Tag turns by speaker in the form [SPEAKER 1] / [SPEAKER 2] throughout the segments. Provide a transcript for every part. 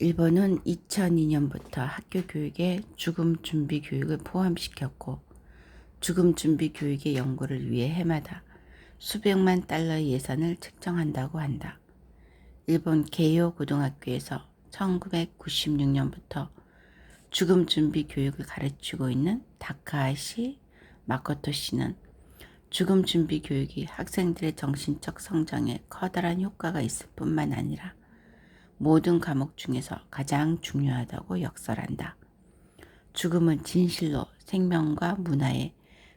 [SPEAKER 1] 일본은 2002년부터 학교 교육에 죽음 준비 교육을 포함시켰고 죽음 준비 교육의 연구를 위해 해마다 수백만 달러의 예산을 책정한다고 한다. 일본 게이오 고등학교에서 1996년부터 죽음 준비 교육을 가르치고 있는 다카하시 마코토 씨는 죽음 준비 교육이 학생들의 정신적 성장에 커다란 효과가 있을 뿐만 아니라 모든 과목 중에서 가장 중요하다고 역설한다. 죽음은 진실로 생명과 문화의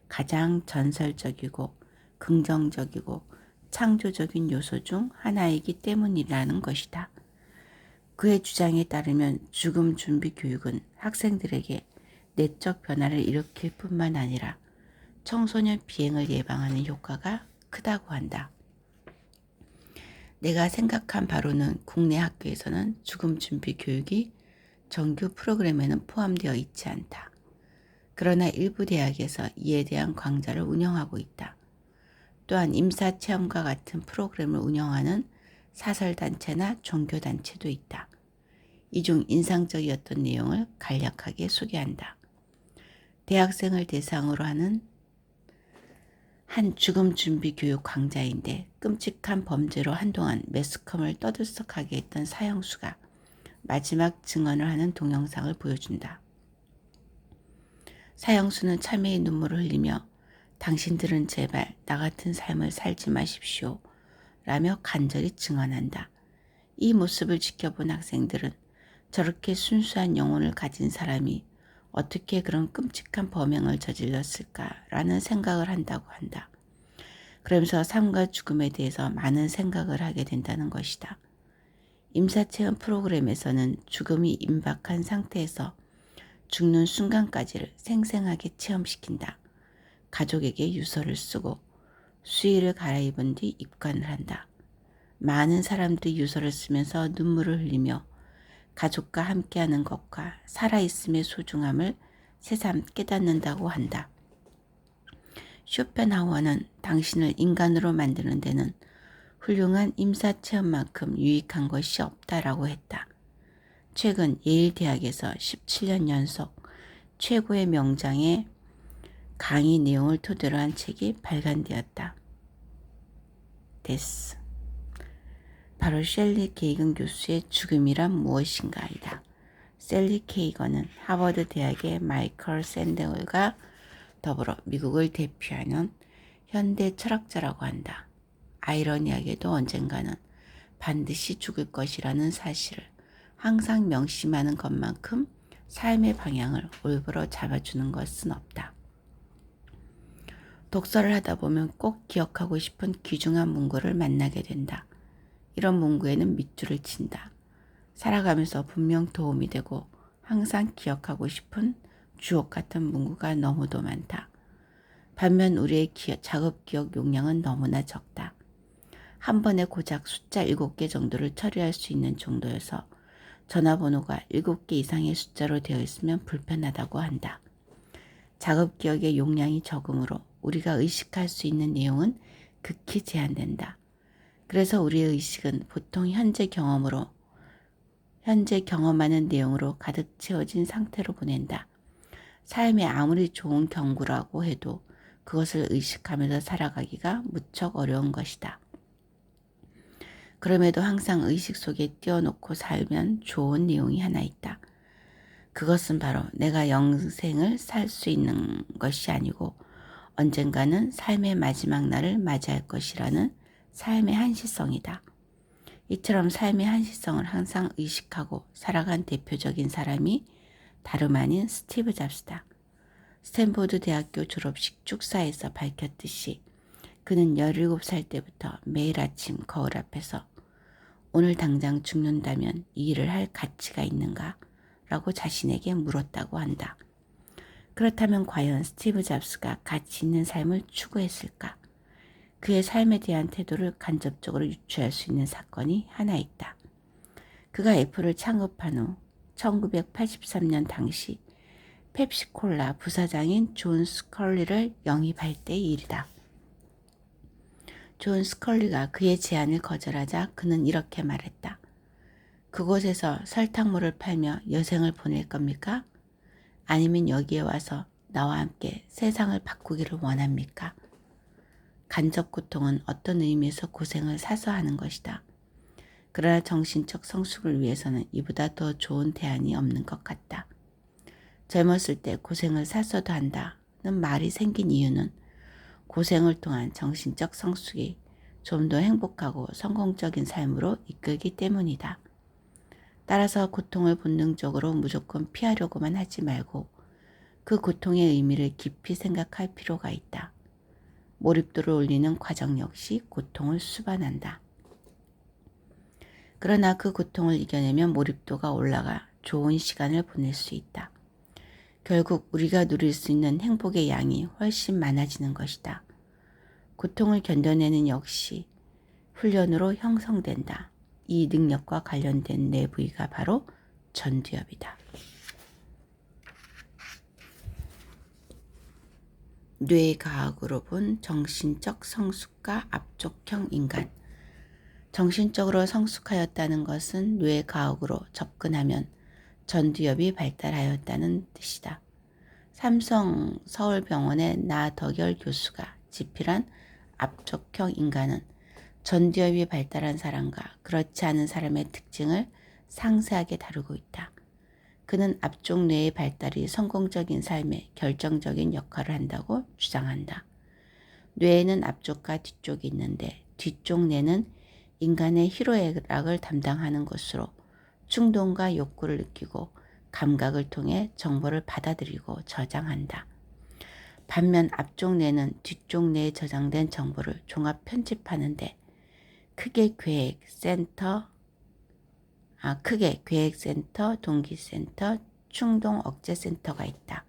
[SPEAKER 1] 가장 전설적이고 긍정적이고 창조적인 요소 중 하나이기 때문이라는 것이다. 그의 주장에 따르면 죽음 준비 교육은 학생들에게 내적 변화를 일으킬 뿐만 아니라 청소년 비행을 예방하는 효과가 크다고 한다. 내가 생각한 바로는 국내 학교에서는 죽음 준비 교육이 정규 프로그램에는 포함되어 있지 않다. 그러나 일부 대학에서 이에 대한 강좌를 운영하고 있다. 또한 임사체험과 같은 프로그램을 운영하는 사설단체나 종교단체도 있다. 이 중 인상적이었던 내용을 간략하게 소개한다. 대학생을 대상으로 하는 한 죽음 준비 교육 강좌인데 끔찍한 범죄로 한동안 매스컴을 떠들썩하게 했던 사형수가 마지막 증언을 하는 동영상을 보여준다. 사형수는 참회의 눈물을 흘리며 당신들은 제발 나 같은 삶을 살지 마십시오 라며 간절히 증언한다. 이 모습을 지켜본 학생들은 저렇게 순수한 영혼을 가진 사람이 어떻게 그런 끔찍한 범행을 저질렀을까라는 생각을 한다고 한다. 그러면서 삶과 죽음에 대해서 많은 생각을 하게 된다는 것이다. 임사체험 프로그램에서는 죽음이 임박한 상태에서 죽는 순간까지를 생생하게 체험시킨다. 가족에게 유서를 쓰고 수의를 갈아입은 뒤 입관을 한다. 많은 사람들이 유서를 쓰면서 눈물을 흘리며 가족과 함께하는 것과 살아있음의 소중함을 새삼 깨닫는다고 한다. 쇼펜하우어는 당신을 인간으로 만드는 데는 훌륭한 임사체험만큼 유익한 것이 없다라고 했다. 최근 예일 대학에서 17년 연속 최고의 명장의 강의 내용을 토대로 한 책이 발간되었다. 데스. 바로 셸리 케이건 교수의 죽음이란 무엇인가이다. 셸리 케이건은 하버드 대학의 마이클 샌델과 더불어 미국을 대표하는 현대 철학자라고 한다. 아이러니하게도 언젠가는 반드시 죽을 것이라는 사실을 항상 명심하는 것만큼 삶의 방향을 올바로 잡아주는 것은 없다. 독서를 하다 보면 꼭 기억하고 싶은 귀중한 문구를 만나게 된다. 이런 문구에는 밑줄을 친다. 살아가면서 분명 도움이 되고 항상 기억하고 싶은 주옥 같은 문구가 너무도 많다. 반면 우리의 작업 기억 용량은 너무나 적다. 한 번에 고작 숫자 7개 정도를 처리할 수 있는 정도여서 전화번호가 7개 이상의 숫자로 되어 있으면 불편하다고 한다. 작업 기억의 용량이 적으므로 우리가 의식할 수 있는 내용은 극히 제한된다. 그래서 우리의 의식은 보통 현재 경험하는 내용으로 가득 채워진 상태로 보낸다. 삶에 아무리 좋은 경구라고 해도 그것을 의식하면서 살아가기가 무척 어려운 것이다. 그럼에도 항상 의식 속에 띄워놓고 살면 좋은 내용이 하나 있다. 그것은 바로 내가 영생을 살 수 있는 것이 아니고 언젠가는 삶의 마지막 날을 맞이할 것이라는 삶의 한시성이다. 이처럼 삶의 한시성을 항상 의식하고 살아간 대표적인 사람이 다름 아닌 스티브 잡스다. 스탠포드 대학교 졸업식 축사에서 밝혔듯이 그는 17살 때부터 매일 아침 거울 앞에서 오늘 당장 죽는다면 이 일을 할 가치가 있는가? 라고 자신에게 물었다고 한다. 그렇다면 과연 스티브 잡스가 가치 있는 삶을 추구했을까? 그의 삶에 대한 태도를 간접적으로 유추할 수 있는 사건이 하나 있다. 그가 애플을 창업한 후 1983년 당시 펩시콜라 부사장인 존 스컬리를 영입할 때의 일이다. 존 스컬리가 그의 제안을 거절하자 그는 이렇게 말했다. 그곳에서 설탕물을 팔며 여생을 보낼 겁니까? 아니면 여기에 와서 나와 함께 세상을 바꾸기를 원합니까? 간접 고통은 어떤 의미에서 고생을 사서 하는 것이다. 그러나 정신적 성숙을 위해서는 이보다 더 좋은 대안이 없는 것 같다. 젊었을 때 고생을 사서도 한다는 말이 생긴 이유는 고생을 통한 정신적 성숙이 좀 더 행복하고 성공적인 삶으로 이끌기 때문이다. 따라서 고통을 본능적으로 무조건 피하려고만 하지 말고 그 고통의 의미를 깊이 생각할 필요가 있다. 몰입도를 올리는 과정 역시 고통을 수반한다. 그러나 그 고통을 이겨내면 몰입도가 올라가 좋은 시간을 보낼 수 있다. 결국 우리가 누릴 수 있는 행복의 양이 훨씬 많아지는 것이다. 고통을 견뎌내는 역시 훈련으로 형성된다. 이 능력과 관련된 내 부위가 바로 전두엽이다. 뇌과학으로 본 정신적 성숙과 압족형 인간. 정신적으로 성숙하였다는 것은 뇌과학으로 접근하면 전두엽이 발달하였다는 뜻이다. 삼성 서울병원의 나덕열 교수가 집필한 압족형 인간은 전두엽이 발달한 사람과 그렇지 않은 사람의 특징을 상세하게 다루고 있다. 그는 앞쪽 뇌의 발달이 성공적인 삶에 결정적인 역할을 한다고 주장한다. 뇌에는 앞쪽과 뒤쪽이 있는데 뒤쪽 뇌는 인간의 희로애락을 담당하는 것으로 충동과 욕구를 느끼고 감각을 통해 정보를 받아들이고 저장한다. 반면 앞쪽 뇌는 뒤쪽 뇌에 저장된 정보를 종합 편집하는데 크게 계획센터, 동기센터, 충동억제센터가 있다.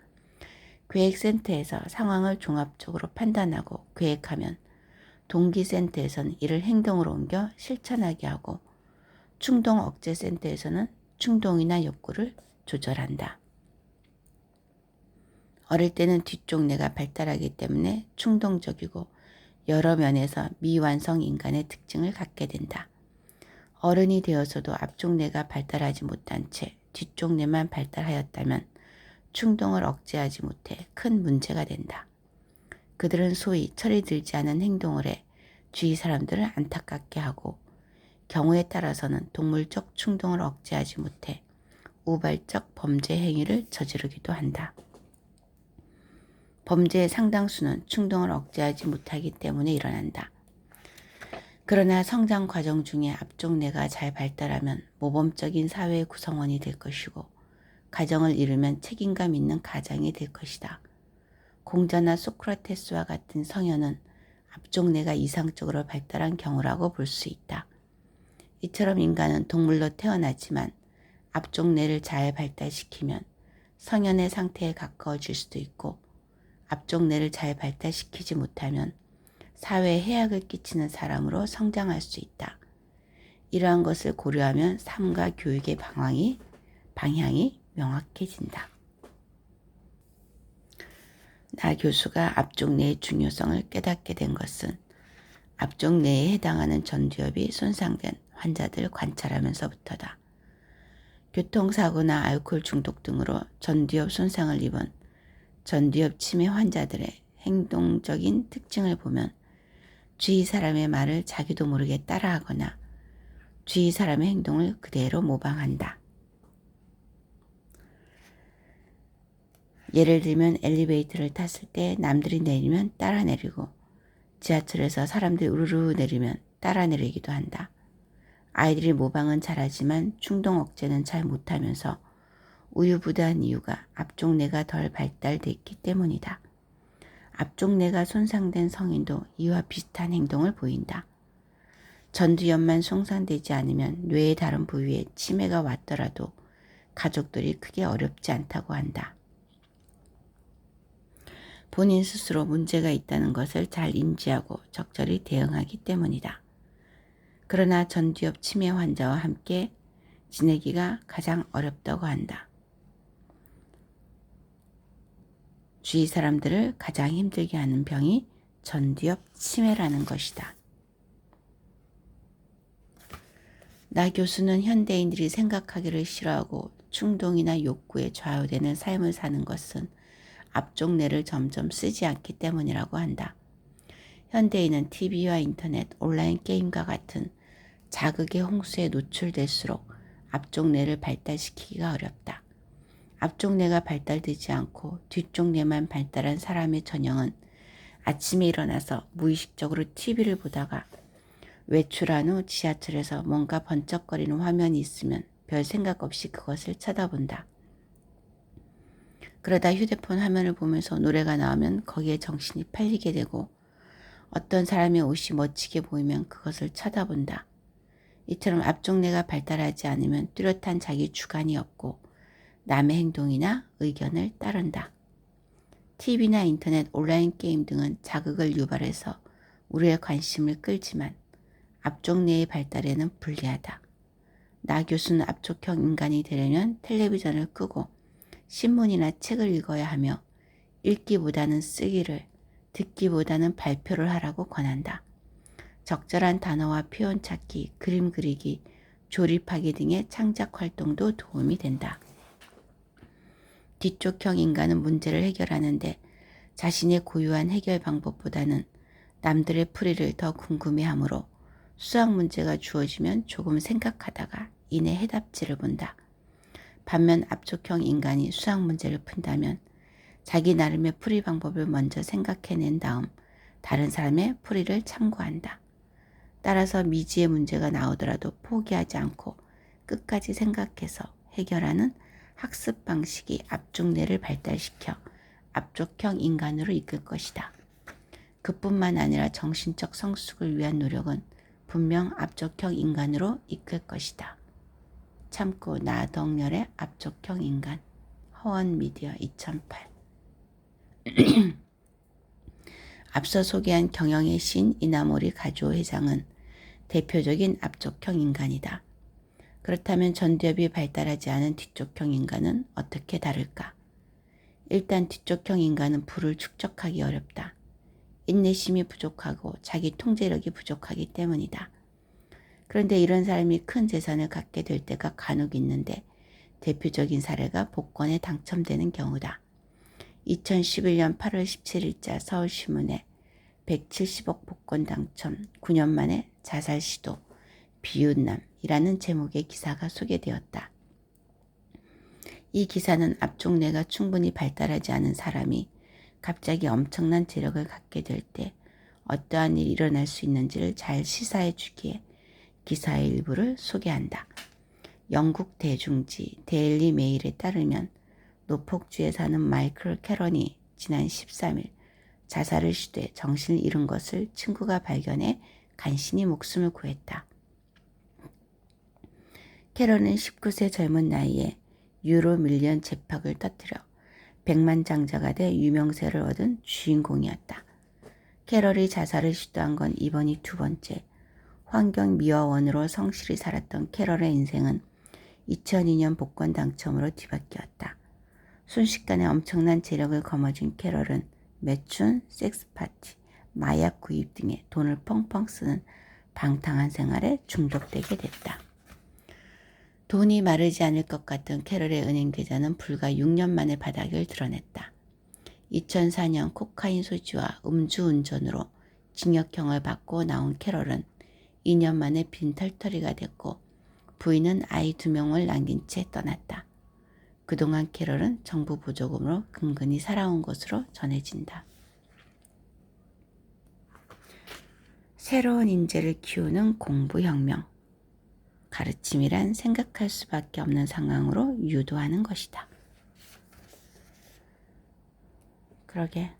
[SPEAKER 1] 계획센터에서 상황을 종합적으로 판단하고 계획하면 동기센터에서는 이를 행동으로 옮겨 실천하게 하고 충동억제센터에서는 충동이나 욕구를 조절한다. 어릴 때는 뒤쪽 뇌가 발달하기 때문에 충동적이고 여러 면에서 미완성 인간의 특징을 갖게 된다. 어른이 되어서도 앞쪽 뇌가 발달하지 못한 채 뒤쪽 뇌만 발달하였다면 충동을 억제하지 못해 큰 문제가 된다. 그들은 소위 철이 들지 않은 행동을 해 주위 사람들을 안타깝게 하고 경우에 따라서는 동물적 충동을 억제하지 못해 우발적 범죄 행위를 저지르기도 한다. 범죄의 상당수는 충동을 억제하지 못하기 때문에 일어난다. 그러나 성장 과정 중에 앞쪽 뇌가 잘 발달하면 모범적인 사회의 구성원이 될 것이고 가정을 이루면 책임감 있는 가장이 될 것이다. 공자나 소크라테스와 같은 성현은 앞쪽 뇌가 이상적으로 발달한 경우라고 볼 수 있다. 이처럼 인간은 동물로 태어났지만 앞쪽 뇌를 잘 발달시키면 성현의 상태에 가까워질 수도 있고 앞쪽 뇌를 잘 발달시키지 못하면 사회에 해악을 끼치는 사람으로 성장할 수 있다. 이러한 것을 고려하면 삶과 교육의 방향이 명확해진다. 나 교수가 앞쪽 뇌의 중요성을 깨닫게 된 것은 앞쪽 뇌에 해당하는 전두엽이 손상된 환자들을 관찰하면서부터다. 교통사고나 알코올 중독 등으로 전두엽 손상을 입은 전두엽 치매 환자들의 행동적인 특징을 보면 주위 사람의 말을 자기도 모르게 따라하거나 주위 사람의 행동을 그대로 모방한다. 예를 들면 엘리베이터를 탔을 때 남들이 내리면 따라 내리고 지하철에서 사람들이 우르르 내리면 따라 내리기도 한다. 아이들이 모방은 잘하지만 충동 억제는 잘 못하면서 우유부단한 이유가 앞쪽 뇌가 덜 발달됐기 때문이다. 앞쪽 뇌가 손상된 성인도 이와 비슷한 행동을 보인다. 전두엽만 손상되지 않으면 뇌의 다른 부위에 치매가 왔더라도 가족들이 크게 어렵지 않다고 한다. 본인 스스로 문제가 있다는 것을 잘 인지하고 적절히 대응하기 때문이다. 그러나 전두엽 치매 환자와 함께 지내기가 가장 어렵다고 한다. 주위 사람들을 가장 힘들게 하는 병이 전두엽 치매라는 것이다. 나 교수는 현대인들이 생각하기를 싫어하고 충동이나 욕구에 좌우되는 삶을 사는 것은 앞쪽 뇌를 점점 쓰지 않기 때문이라고 한다. 현대인은 TV와 인터넷, 온라인 게임과 같은 자극의 홍수에 노출될수록 앞쪽 뇌를 발달시키기가 어렵다. 앞쪽 뇌가 발달되지 않고 뒤쪽 뇌만 발달한 사람의 전형은 아침에 일어나서 무의식적으로 TV를 보다가 외출한 후 지하철에서 뭔가 번쩍거리는 화면이 있으면 별 생각 없이 그것을 쳐다본다. 그러다 휴대폰 화면을 보면서 노래가 나오면 거기에 정신이 팔리게 되고 어떤 사람의 옷이 멋지게 보이면 그것을 쳐다본다. 이처럼 앞쪽 뇌가 발달하지 않으면 뚜렷한 자기 주관이 없고 남의 행동이나 의견을 따른다. TV나 인터넷, 온라인 게임 등은 자극을 유발해서 우리의 관심을 끌지만 앞쪽 뇌의 발달에는 불리하다. 나 교수는 앞쪽형 인간이 되려면 텔레비전을 끄고 신문이나 책을 읽어야 하며 읽기보다는 쓰기를, 듣기보다는 발표를 하라고 권한다. 적절한 단어와 표현 찾기, 그림 그리기, 조립하기 등의 창작 활동도 도움이 된다. 뒤쪽형 인간은 문제를 해결하는데 자신의 고유한 해결 방법보다는 남들의 풀이를 더 궁금해하므로 수학 문제가 주어지면 조금 생각하다가 이내 해답지를 본다. 반면 앞쪽형 인간이 수학 문제를 푼다면 자기 나름의 풀이 방법을 먼저 생각해낸 다음 다른 사람의 풀이를 참고한다. 따라서 미지의 문제가 나오더라도 포기하지 않고 끝까지 생각해서 해결하는 학습 방식이 앞쪽 뇌를 발달시켜 앞쪽형 인간으로 이끌 것이다. 그뿐만 아니라 정신적 성숙을 위한 노력은 분명 앞쪽형 인간으로 이끌 것이다. 참고 나덕렬의 앞쪽형 인간, 허언미디어 2008. 앞서 소개한 경영의 신 이나모리 가주오 회장은 대표적인 앞쪽형 인간이다. 그렇다면 전두엽이 발달하지 않은 뒤쪽형 인간은 어떻게 다를까? 일단 뒤쪽형 인간은 부를 축적하기 어렵다. 인내심이 부족하고 자기 통제력이 부족하기 때문이다. 그런데 이런 사람이 큰 재산을 갖게 될 때가 간혹 있는데 대표적인 사례가 복권에 당첨되는 경우다. 2011년 8월 17일자 서울신문에 170억 복권 당첨 9년 만에 자살 시도 비웃남이라는 제목의 기사가 소개되었다. 이 기사는 앞쪽 뇌가 충분히 발달하지 않은 사람이 갑자기 엄청난 재력을 갖게 될 때 어떠한 일이 일어날 수 있는지를 잘 시사해 주기에 기사의 일부를 소개한다. 영국 대중지 데일리 메일에 따르면 노폭주에 사는 마이클 캐런이 지난 13일 자살을 시도해 정신을 잃은 것을 친구가 발견해 간신히 목숨을 구했다. 캐런은 19세 젊은 나이에 유로 밀리언 잭팟을 터뜨려 백만장자가 돼 유명세를 얻은 주인공이었다. 캐럴이 자살을 시도한 건 이번이 두 번째. 환경미화원으로 성실히 살았던 캐럴의 인생은 2002년 복권 당첨으로 뒤바뀌었다. 순식간에 엄청난 재력을 거머쥔 캐럴은 매춘, 섹스파티, 마약 구입 등에 돈을 펑펑 쓰는 방탕한 생활에 중독되게 됐다. 돈이 마르지 않을 것 같던 캐럴의 은행 계좌는 불과 6년 만에 바닥을 드러냈다. 2004년 코카인 소지와 음주운전으로 징역형을 받고 나온 캐럴은 2년 만에 빈털터리가 됐고 부인은 아이 2명을 남긴 채 떠났다. 그동안 캐럴은 정부 보조금으로 근근히 살아온 것으로 전해진다. 새로운 인재를 키우는 공부혁명. 가르침이란 생각할 수밖에 없는 상황으로 유도하는 것이다. 그러게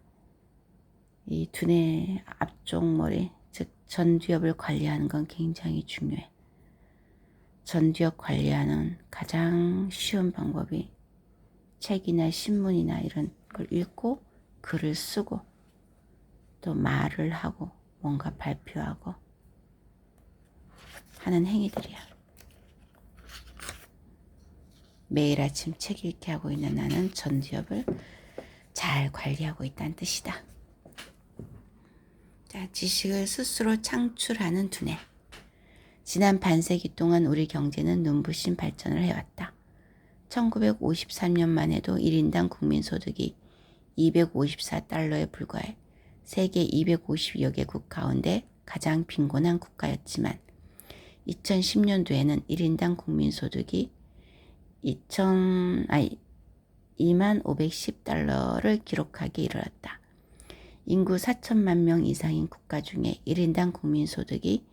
[SPEAKER 1] 이 두뇌 앞쪽 머리, 즉 전두엽을 관리하는 건 굉장히 중요해. 전두엽 관리하는 가장 쉬운 방법이 책이나 신문이나 이런 걸 읽고 글을 쓰고 또 말을 하고 뭔가 발표하고 하는 행위들이야. 매일 아침 책 읽기 하고 있는 나는 전두엽을 잘 관리하고 있다는 뜻이다. 자, 지식을 스스로 창출하는 두뇌. 지난 반세기 동안 우리 경제는 눈부신 발전을 해왔다. 1953년만 해도 1인당 국민소득이 254달러에 불과해 세계 250여 개국 가운데 가장 빈곤한 국가였지만 2010년도에는 1인당 국민소득이 2510달러를 기록하기 이르렀다. 인구 4천만 명 이상인 국가 중에 1인당 국민소득이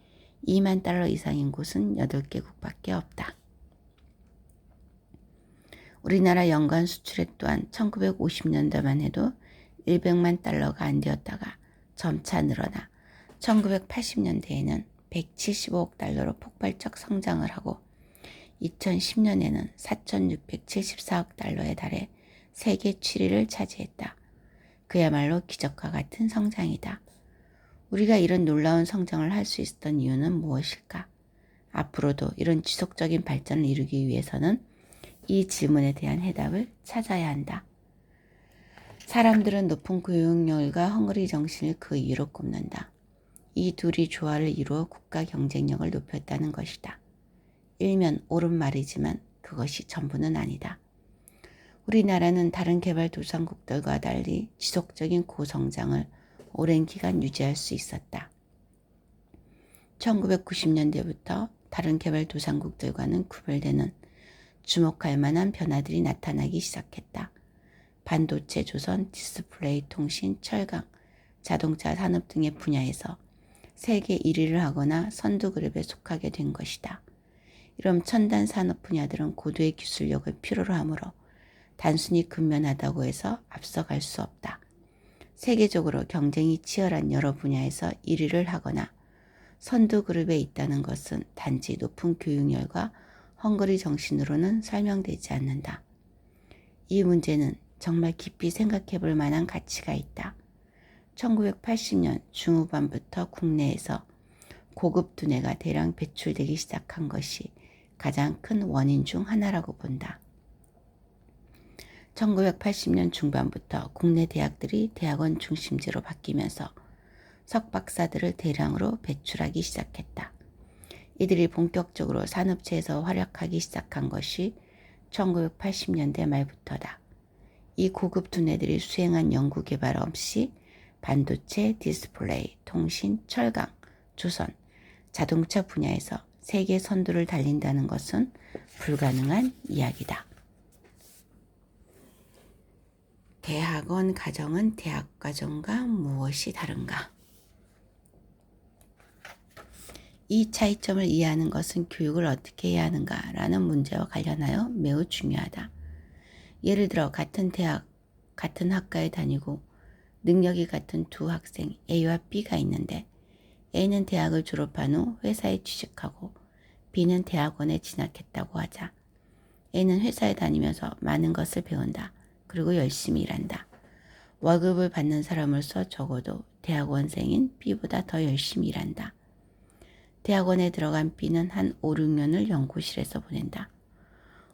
[SPEAKER 1] 2만 달러 이상인 곳은 8개국밖에 없다. 우리나라 연간 수출액 또한 1950년대만 해도 100만 달러가 안 되었다가 점차 늘어나 1980년대에는 175억 달러로 폭발적 성장을 하고 2010년에는 4,674억 달러에 달해 세계 7위를 차지했다. 그야말로 기적과 같은 성장이다. 우리가 이런 놀라운 성장을 할 수 있었던 이유는 무엇일까? 앞으로도 이런 지속적인 발전을 이루기 위해서는 이 질문에 대한 해답을 찾아야 한다. 사람들은 높은 교육열과 헝그리 정신을 그 이유로 꼽는다. 이 둘이 조화를 이루어 국가 경쟁력을 높였다는 것이다. 일면 옳은 말이지만 그것이 전부는 아니다. 우리나라는 다른 개발도상국들과 달리 지속적인 고성장을 오랜 기간 유지할 수 있었다. 1990년대부터 다른 개발도상국들과는 구별되는 주목할 만한 변화들이 나타나기 시작했다. 반도체, 조선, 디스플레이, 통신, 철강, 자동차 산업 등의 분야에서 세계 1위를 하거나 선두그룹에 속하게 된 것이다. 이런 첨단 산업 분야들은 고도의 기술력을 필요로 하므로 단순히 근면하다고 해서 앞서갈 수 없다. 세계적으로 경쟁이 치열한 여러 분야에서 1위를 하거나 선두그룹에 있다는 것은 단지 높은 교육열과 헝그리 정신으로는 설명되지 않는다. 이 문제는 정말 깊이 생각해 볼 만한 가치가 있다. 1980년 중후반부터 국내에서 고급 두뇌가 대량 배출되기 시작한 것이 가장 큰 원인 중 하나라고 본다. 1980년 중반부터 국내 대학들이 대학원 중심제로 바뀌면서 석박사들을 대량으로 배출하기 시작했다. 이들이 본격적으로 산업체에서 활약하기 시작한 것이 1980년대 말부터다. 이 고급 두뇌들이 수행한 연구개발 없이 반도체, 디스플레이, 통신, 철강, 조선, 자동차 분야에서 세계 선두를 달린다는 것은 불가능한 이야기다. 대학원 과정은 대학 과정과 무엇이 다른가? 이 차이점을 이해하는 것은 교육을 어떻게 해야 하는가라는 문제와 관련하여 매우 중요하다. 예를 들어 같은 대학, 같은 학과에 다니고 능력이 같은 두 학생 A와 B가 있는데 A는 대학을 졸업한 후 회사에 취직하고 B는 대학원에 진학했다고 하자. A는 회사에 다니면서 많은 것을 배운다. 그리고 열심히 일한다. 월급을 받는 사람으로서 적어도 대학원생인 B보다 더 열심히 일한다. 대학원에 들어간 B는 한 5, 6년을 연구실에서 보낸다.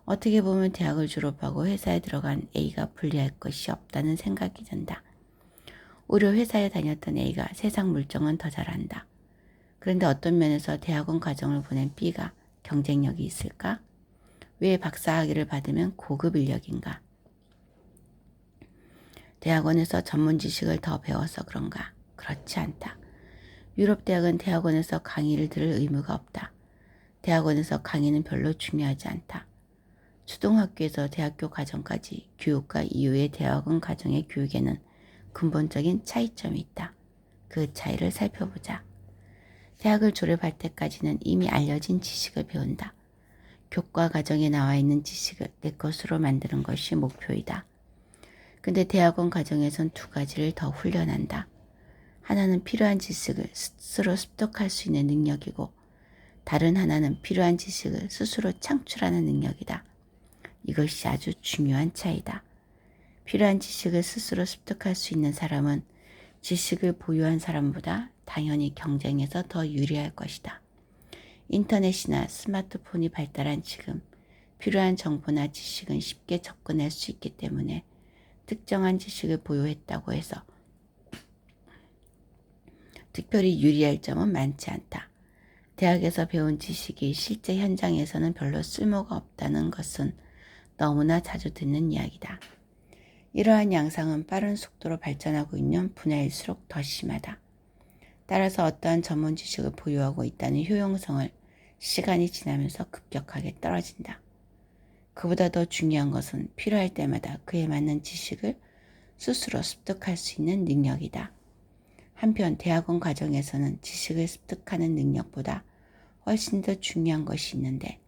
[SPEAKER 1] 어떻게 보면 대학을 졸업하고 회사에 들어간 A가 불리할 것이 없다는 생각이 든다. 오히려 회사에 다녔던 A가 세상 물정은 더 잘한다. 그런데 어떤 면에서 대학원 과정을 보낸 B가 경쟁력이 있을까? 왜 박사학위를 받으면 고급 인력인가? 대학원에서 전문 지식을 더 배워서 그런가? 그렇지 않다. 유럽 대학은 대학원에서 강의를 들을 의무가 없다. 대학원에서 강의는 별로 중요하지 않다. 초등학교에서 대학교 과정까지 교육과 이후의 대학원 과정의 교육에는 근본적인 차이점이 있다. 그 차이를 살펴보자. 대학을 졸업할 때까지는 이미 알려진 지식을 배운다. 교과 과정에 나와 있는 지식을 내 것으로 만드는 것이 목표이다. 근데 대학원 과정에선 두 가지를 더 훈련한다. 하나는 필요한 지식을 스스로 습득할 수 있는 능력이고 다른 하나는 필요한 지식을 스스로 창출하는 능력이다. 이것이 아주 중요한 차이다. 필요한 지식을 스스로 습득할 수 있는 사람은 지식을 보유한 사람보다 당연히 경쟁에서 더 유리할 것이다. 인터넷이나 스마트폰이 발달한 지금 필요한 정보나 지식은 쉽게 접근할 수 있기 때문에 특정한 지식을 보유했다고 해서 특별히 유리할 점은 많지 않다. 대학에서 배운 지식이 실제 현장에서는 별로 쓸모가 없다는 것은 너무나 자주 듣는 이야기다. 이러한 양상은 빠른 속도로 발전하고 있는 분야일수록 더 심하다. 따라서 어떠한 전문 지식을 보유하고 있다는 효용성을 시간이 지나면서 급격하게 떨어진다. 그보다 더 중요한 것은 필요할 때마다 그에 맞는 지식을 스스로 습득할 수 있는 능력이다. 한편 대학원 과정에서는 지식을 습득하는 능력보다 훨씬 더 중요한 것이 있는데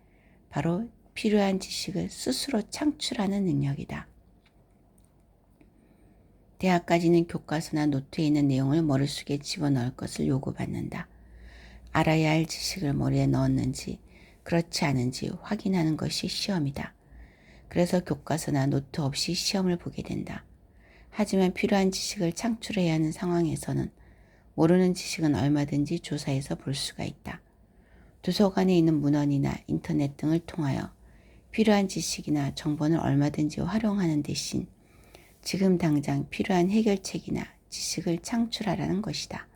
[SPEAKER 1] 바로 필요한 지식을 스스로 창출하는 능력이다. 대학까지는 교과서나 노트에 있는 내용을 머릿속에 집어넣을 것을 요구받는다. 알아야 할 지식을 머리에 넣었는지 그렇지 않은지 확인하는 것이 시험이다. 그래서 교과서나 노트 없이 시험을 보게 된다. 하지만 필요한 지식을 창출해야 하는 상황에서는 모르는 지식은 얼마든지 조사해서 볼 수가 있다. 도서관에 있는 문헌이나 인터넷 등을 통하여 필요한 지식이나 정보는 얼마든지 활용하는 대신 지금 당장 필요한 해결책이나 지식을 창출하라는 것이다.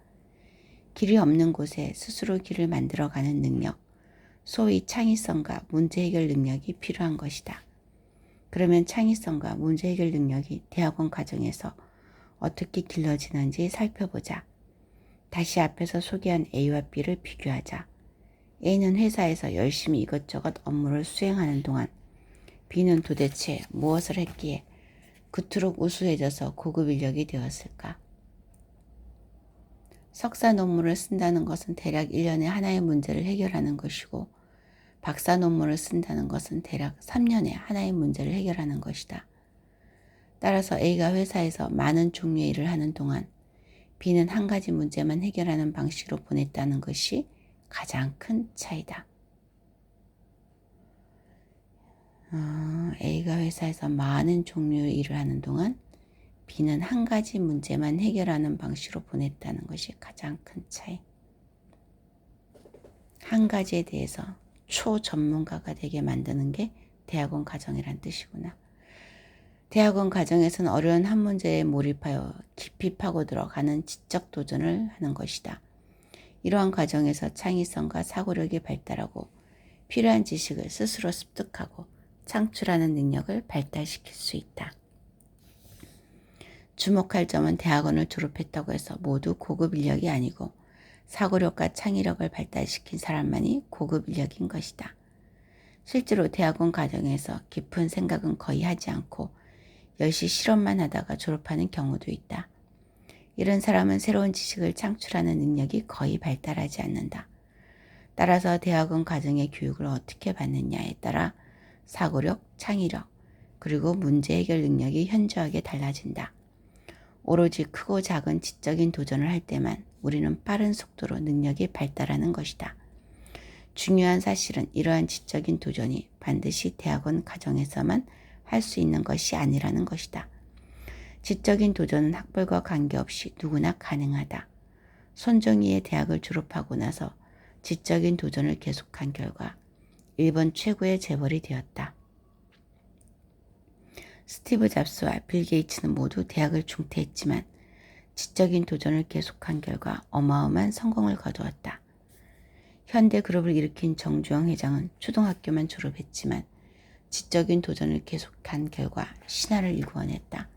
[SPEAKER 1] 길이 없는 곳에 스스로 길을 만들어가는 능력, 소위 창의성과 문제 해결 능력이 필요한 것이다. 그러면 창의성과 문제 해결 능력이 대학원 과정에서 어떻게 길러지는지 살펴보자. 다시 앞에서 소개한 A와 B를 비교하자. A는 회사에서 열심히 이것저것 업무를 수행하는 동안 B는 도대체 무엇을 했기에 그토록 우수해져서 고급 인력이 되었을까? 석사 논문을 쓴다는 것은 대략 1년에 하나의 문제를 해결하는 것이고 박사 논문을 쓴다는 것은 대략 3년에 하나의 문제를 해결하는 것이다. 따라서 A가 회사에서 많은 종류의 일을 하는 동안 B는 한 가지 문제만 해결하는 방식으로 보냈다는 것이 가장 큰 차이다. A가 회사에서 많은 종류의 일을 하는 동안 B는 한 가지 문제만 해결하는 방식으로 보냈다는 것이 가장 큰 차이. 한 가지에 대해서 초전문가가 되게 만드는 게 대학원 과정이란 뜻이구나. 대학원 과정에서는 어려운 한 문제에 몰입하여 깊이 파고 들어가는 지적 도전을 하는 것이다. 이러한 과정에서 창의성과 사고력이 발달하고 필요한 지식을 스스로 습득하고 창출하는 능력을 발달시킬 수 있다. 주목할 점은 대학원을 졸업했다고 해서 모두 고급 인력이 아니고 사고력과 창의력을 발달시킨 사람만이 고급 인력인 것이다. 실제로 대학원 과정에서 깊은 생각은 거의 하지 않고 열시 실험만 하다가 졸업하는 경우도 있다. 이런 사람은 새로운 지식을 창출하는 능력이 거의 발달하지 않는다. 따라서 대학원 과정의 교육을 어떻게 받느냐에 따라 사고력, 창의력, 그리고 문제 해결 능력이 현저하게 달라진다. 오로지 크고 작은 지적인 도전을 할 때만 우리는 빠른 속도로 능력이 발달하는 것이다. 중요한 사실은 이러한 지적인 도전이 반드시 대학원 과정에서만 할 수 있는 것이 아니라는 것이다. 지적인 도전은 학벌과 관계없이 누구나 가능하다. 손정희의 대학을 졸업하고 나서 지적인 도전을 계속한 결과 일본 최고의 재벌이 되었다. 스티브 잡스와 빌 게이츠는 모두 대학을 중퇴했지만 지적인 도전을 계속한 결과 어마어마한 성공을 거두었다. 현대그룹을 일으킨 정주영 회장은 초등학교만 졸업했지만 지적인 도전을 계속한 결과 신화를 일구어냈다.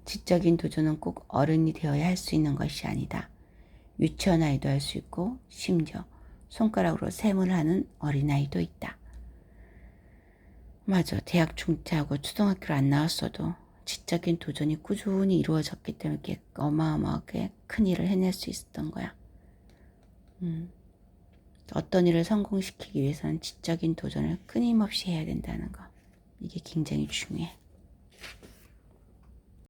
[SPEAKER 1] 지적인 도전은 꼭 어른이 되어야 할 수 있는 것이 아니다. 유치원 아이도 할 수 있고 심지어 손가락으로 셈을 하는 어린아이도 있다. 맞아. 대학 중퇴하고 초등학교를 안 나왔어도 지적인 도전이 꾸준히 이루어졌기 때문에 이렇게 어마어마하게 큰 일을 해낼 수 있었던 거야. 어떤 일을 성공시키기 위해서는 지적인 도전을 끊임없이 해야 된다는 거. 이게 굉장히 중요해.